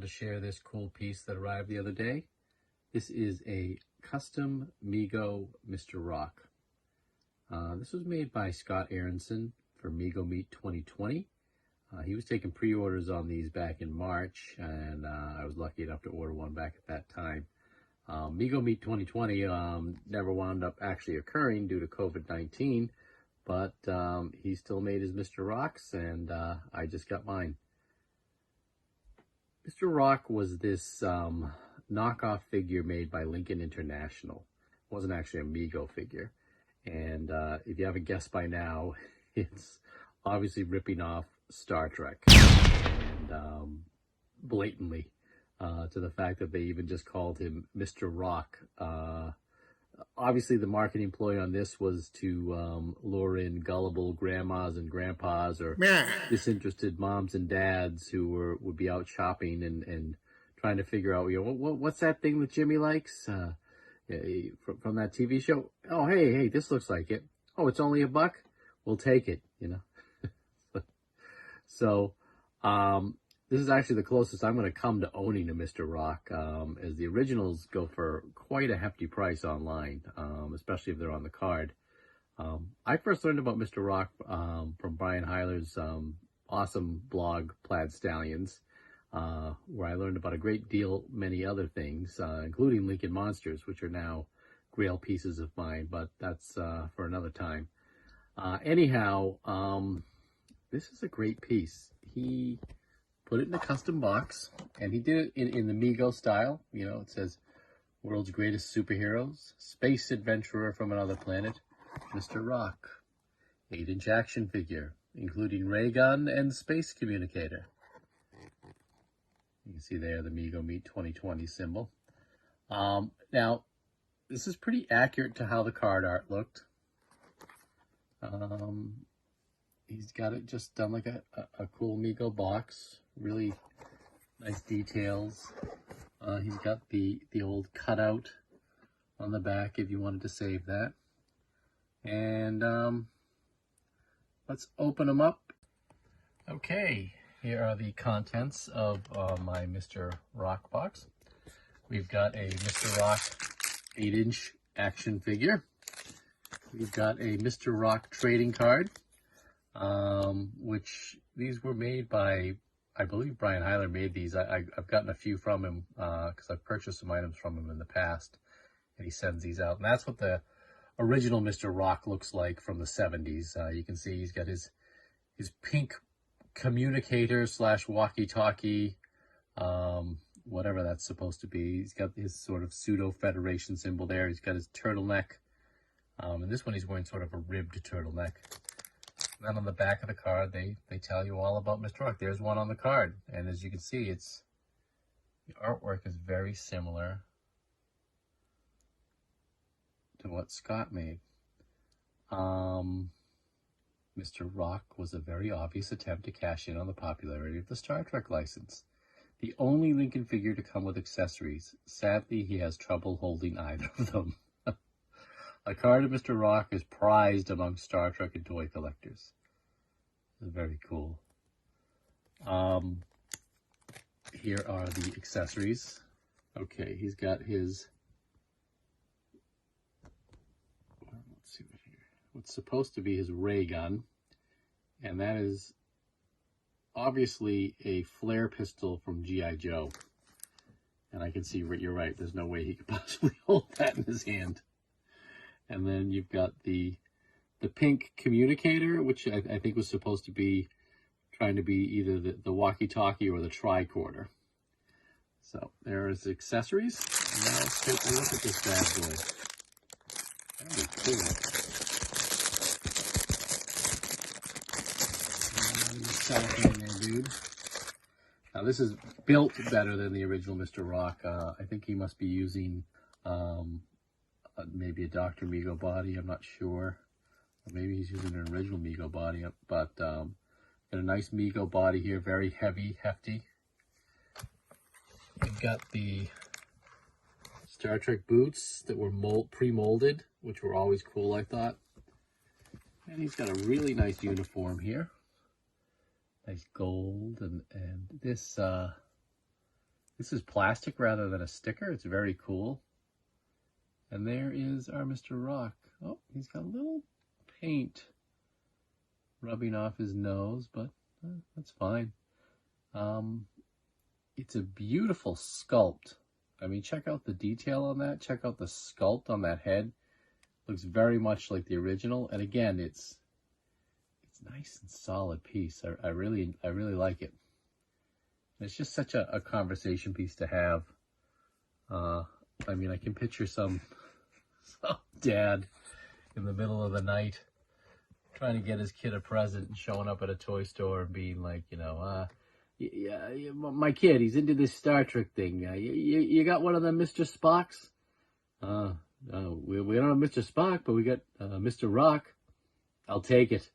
wanted to share this cool piece that arrived the other day. This is a custom Mego Mr.Rock. This was made by Scott Aronson for Mego Meet 2020. He was taking pre-orders on these back in March, and I was lucky enough to order one back at that time. Mego Meet 2020 never wound up actually occurring due to COVID-19, but he still made his Mr. Rocks, and I just got mine. Mr. Rock was this knockoff figure made by Lincoln International. It wasn't actually a Mego figure. And if you haven't guessed by now, it's obviously ripping off Star Trek. And blatantly, to the fact that they even just called him Mr. Rock. Obviously, the marketing ploy on this was to lure in gullible grandmas and grandpas or disinterested moms and dads who would be out shopping and trying to figure out, what's that thing that Jimmy likes from that TV show? Oh, hey, this looks like it. Oh, it's only $1? We'll take it, So, this is actually the closest I'm going to come to owning a Mr. Rock, as the originals go for quite a hefty price online, especially if they're on the card. I first learned about Mr. Rock from Brian Heiler's awesome blog, Plaid Stallions, where I learned about a great deal, many other things, including Lincoln Monsters, which are now grail pieces of mine, but that's for another time. Anyhow, this is a great piece. He put it in a custom box, and he did it in the Mego style. It says, world's greatest superheroes, space adventurer from another planet, Mr. Rock. 8-inch action figure, including ray gun and space communicator. You can see there the Mego Meet 2020 symbol. Now, this is pretty accurate to how the card art looked. He's got it just done like a cool Mego box. Really nice details. He's got the old cutout on the back if you wanted to save that. And let's open them up. Okay, here are the contents of my Mr. Rock box. We've got a Mr. Rock 8-inch action figure. We've got a Mr. Rock trading card, which these were made by, I believe Brian Heiler made these. I've gotten a few from him because I've purchased some items from him in the past, and he sends these out. And that's what the original Mr. Rock looks like from the 70s. You can see he's got his pink communicator / walkie-talkie, whatever that's supposed to be. He's got his sort of pseudo-Federation symbol there. He's got his turtleneck. And this one he's wearing sort of a ribbed turtleneck. And then on the back of the card, they tell you all about Mr. Rock. There's one on the card. And as you can see, the artwork is very similar to what Scott made. Mr. Rock was a very obvious attempt to cash in on the popularity of the Star Trek license. The only Lincoln figure to come with accessories. Sadly, he has trouble holding either of them. A card of Mr. Rock is prized among Star Trek and toy collectors. It's very cool. Here are the accessories. Okay, he's got his, let's see what here, what's supposed to be his ray gun, and that is obviously a flare pistol from G.I. Joe. And I can see, you're right, there's no way he could possibly hold that in his hand. And then you've got the pink communicator, which I think was supposed to be trying to be either the walkie-talkie or the tricorder. So there's accessories. And now let's take a look at this bad boy. Very cool. Cellophane there, dude. Now this is built better than the original Mr. Rock. I think he must be using maybe a Dr. Mego body, I'm not sure. Or maybe he's using an original Mego body, but got a nice Mego body here, very heavy, hefty. We've got the Star Trek boots that were pre-molded, which were always cool, I thought. And he's got a really nice uniform here. Nice gold, and this This is plastic rather than a sticker. It's very cool. And there is our Mr. Rock. Oh, he's got a little paint rubbing off his nose, but that's fine. It's a beautiful sculpt. I mean, check out the detail on that. Check out the sculpt on that head. Looks very much like the original. And again, it's nice and solid piece. I really like it. It's just such a conversation piece to have. I mean, I can picture some dad in the middle of the night trying to get his kid a present and showing up at a toy store and being like, you know, yeah, my kid, he's into this Star Trek thing. You got one of them Mr. Spocks? We don't have Mr. Spock, but we got Mr. Rock. I'll take it.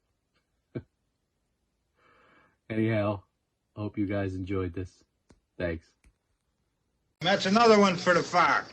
Anyhow, I hope you guys enjoyed this. Thanks. That's another one for the fire.